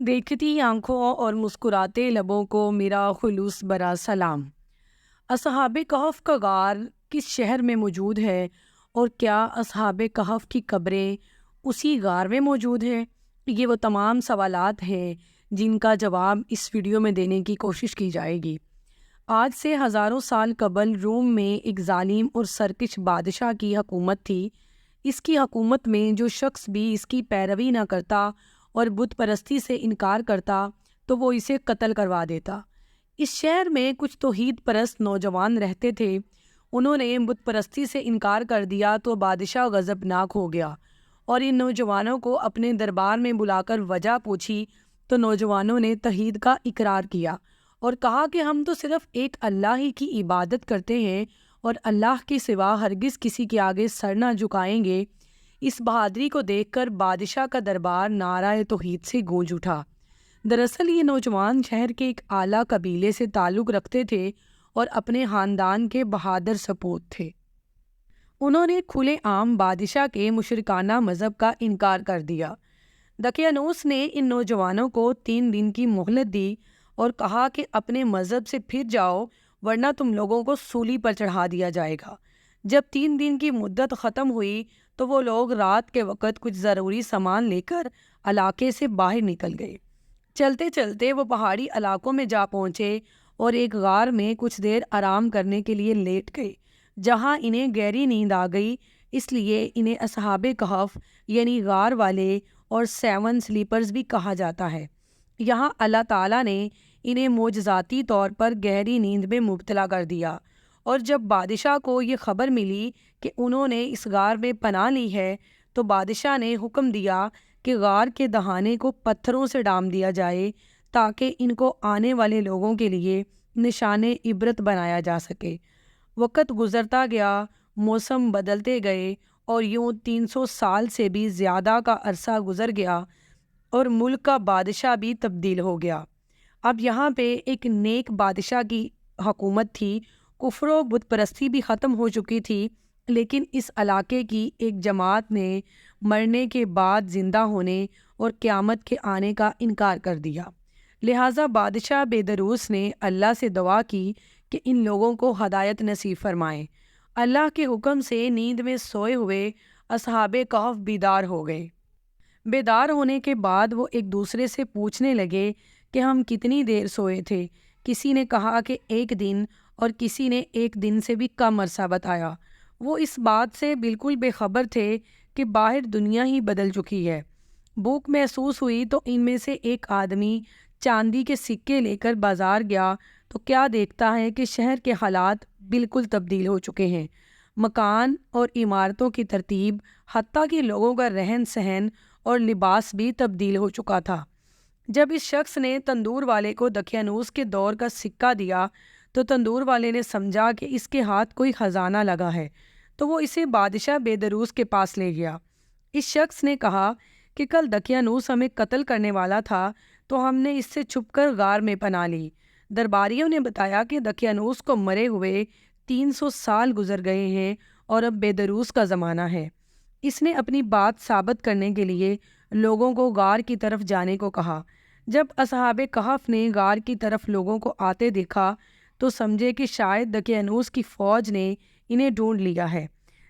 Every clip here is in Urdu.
دیکھتی آنکھوں اور مسکراتے لبوں کو میرا خلوص برا سلام۔ اصحاب کہف کا غار کس شہر میں موجود ہے اور کیا اصحاب کہف کی قبریں اسی غار میں موجود ہیں؟ یہ وہ تمام سوالات ہیں جن کا جواب اس ویڈیو میں دینے کی کوشش کی جائے گی۔ آج سے ہزاروں سال قبل روم میں ایک ظالم اور سرکش بادشاہ کی حکومت تھی۔ اس کی حکومت میں جو شخص بھی اس کی پیروی نہ کرتا اور بت پرستی سے انکار کرتا تو وہ اسے قتل کروا دیتا۔ اس شہر میں کچھ توحید پرست نوجوان رہتے تھے۔ انہوں نے بت پرستی سے انکار کر دیا تو بادشاہ غضبناک ہو گیا اور ان نوجوانوں کو اپنے دربار میں بلا کر وجہ پوچھی تو نوجوانوں نے توحید کا اقرار کیا اور کہا کہ ہم تو صرف ایک اللہ ہی کی عبادت کرتے ہیں اور اللہ کے سوا ہرگز کسی کے آگے سر نہ جھکائیں گے۔ اس بہادری کو دیکھ کر بادشاہ کا دربار نعرہ توحید سے گونج اٹھا۔ دراصل یہ نوجوان شہر کے ایک اعلیٰ قبیلے سے تعلق رکھتے تھے اور اپنے خاندان کے بہادر سپوت تھے۔ انہوں نے کھلے عام بادشاہ کے مشرکانہ مذہب کا انکار کر دیا۔ دقیانوس نے ان نوجوانوں کو 3 دن کی مہلت دی اور کہا کہ اپنے مذہب سے پھر جاؤ ورنہ تم لوگوں کو سولی پر چڑھا دیا جائے گا۔ جب 3 دن کی مدت ختم ہوئی تو وہ لوگ رات کے وقت کچھ ضروری سامان لے کر علاقے سے باہر نکل گئے۔ چلتے چلتے وہ پہاڑی علاقوں میں جا پہنچے اور ایک غار میں کچھ دیر آرام کرنے کے لیے لیٹ گئے، جہاں انہیں گہری نیند آ گئی۔ اس لیے انہیں اصحاب کہف یعنی غار والے اور 7 سلیپرز بھی کہا جاتا ہے۔ یہاں اللہ تعالیٰ نے انہیں معجزاتی طور پر گہری نیند میں مبتلا کر دیا، اور جب بادشاہ کو یہ خبر ملی کہ انہوں نے اس غار میں پناہ لی ہے تو بادشاہ نے حکم دیا کہ غار کے دہانے کو پتھروں سے ڈھانپ دیا جائے تاکہ ان کو آنے والے لوگوں کے لیے نشان عبرت بنایا جا سکے۔ وقت گزرتا گیا، موسم بدلتے گئے اور یوں 300 سال سے بھی زیادہ کا عرصہ گزر گیا اور ملک کا بادشاہ بھی تبدیل ہو گیا۔ اب یہاں پہ ایک نیک بادشاہ کی حکومت تھی۔ کفر و بت پرستی بھی ختم ہو چکی تھی، لیکن اس علاقے کی ایک جماعت نے مرنے کے بعد زندہ ہونے اور قیامت کے آنے کا انکار کر دیا۔ لہٰذا بادشاہ بیدروس نے اللہ سے دعا کی کہ ان لوگوں کو ہدایت نصیب فرمائیں۔ اللہ کے حکم سے نیند میں سوئے ہوئے اصحاب کہف بیدار ہو گئے۔ بیدار ہونے کے بعد وہ ایک دوسرے سے پوچھنے لگے کہ ہم کتنی دیر سوئے تھے۔ کسی نے کہا کہ 1 دن اور کسی نے 1 دن سے بھی کم عرصہ بتایا۔ وہ اس بات سے بالکل بے خبر تھے کہ باہر دنیا ہی بدل چکی ہے۔ بھوک محسوس ہوئی تو ان میں سے ایک آدمی چاندی کے سکے لے کر بازار گیا تو کیا دیکھتا ہے کہ شہر کے حالات بالکل تبدیل ہو چکے ہیں۔ مکان اور عمارتوں کی ترتیب، حتیٰ کہ لوگوں کا رہن سہن اور لباس بھی تبدیل ہو چکا تھا۔ جب اس شخص نے تندور والے کو دقیانوس کے دور کا سکہ دیا تو تندور والے نے سمجھا کہ اس کے ہاتھ کوئی خزانہ لگا ہے، تو وہ اسے بادشاہ بیدروس کے پاس لے گیا۔ اس شخص نے کہا کہ کل دقیانوس ہمیں قتل کرنے والا تھا تو ہم نے اس سے چھپ کر غار میں پناہ لی۔ درباریوں نے بتایا کہ دقیانوس کو مرے ہوئے 300 سال گزر گئے ہیں اور اب بیدروس کا زمانہ ہے۔ اس نے اپنی بات ثابت کرنے کے لیے لوگوں کو غار کی طرف جانے کو کہا۔ جب اصحاب کہف نے غار کی طرف لوگوں کو آتے دیکھا تو سمجھے کہ شاید دقیانوس کی فوج نے انہیں ڈھونڈ لیا ہے،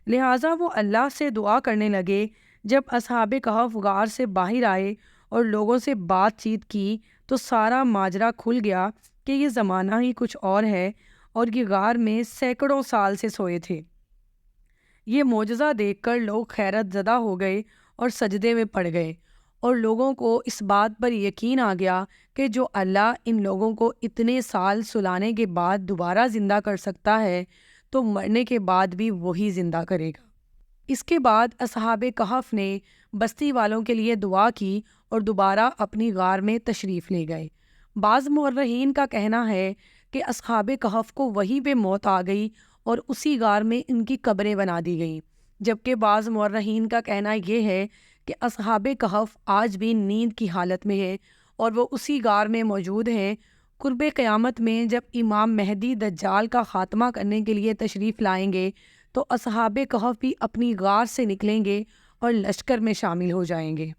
لہٰذا وہ اللہ سے دعا کرنے لگے۔ جب اصحاب کہف غار سے باہر آئے اور لوگوں سے بات چیت کی تو سارا ماجرا کھل گیا کہ یہ زمانہ ہی کچھ اور ہے اور یہ غار میں سینکڑوں سال سے سوئے تھے۔ یہ معجزہ دیکھ کر لوگ حیرت زدہ ہو گئے اور سجدے میں پڑ گئے، اور لوگوں کو اس بات پر یقین آ گیا کہ جو اللہ ان لوگوں کو اتنے سال سلانے کے بعد دوبارہ زندہ کر سکتا ہے تو مرنے کے بعد بھی وہی زندہ کرے گا۔ اس کے بعد اصحاب کہف نے بستی والوں کے لیے دعا کی اور دوبارہ اپنی غار میں تشریف لے گئے۔ بعض مورخین کا کہنا ہے کہ اصحاب کہف کو وہیں پہ موت آ گئی اور اسی غار میں ان کی قبریں بنا دی گئیں، جبکہ بعض مورخین کا کہنا یہ ہے کہ اصحاب کہف آج بھی نیند کی حالت میں ہے اور وہ اسی غار میں موجود ہیں۔ قرب قیامت میں جب امام مہدی دجال کا خاتمہ کرنے کے لیے تشریف لائیں گے تو اصحاب کہف بھی اپنی غار سے نکلیں گے اور لشکر میں شامل ہو جائیں گے۔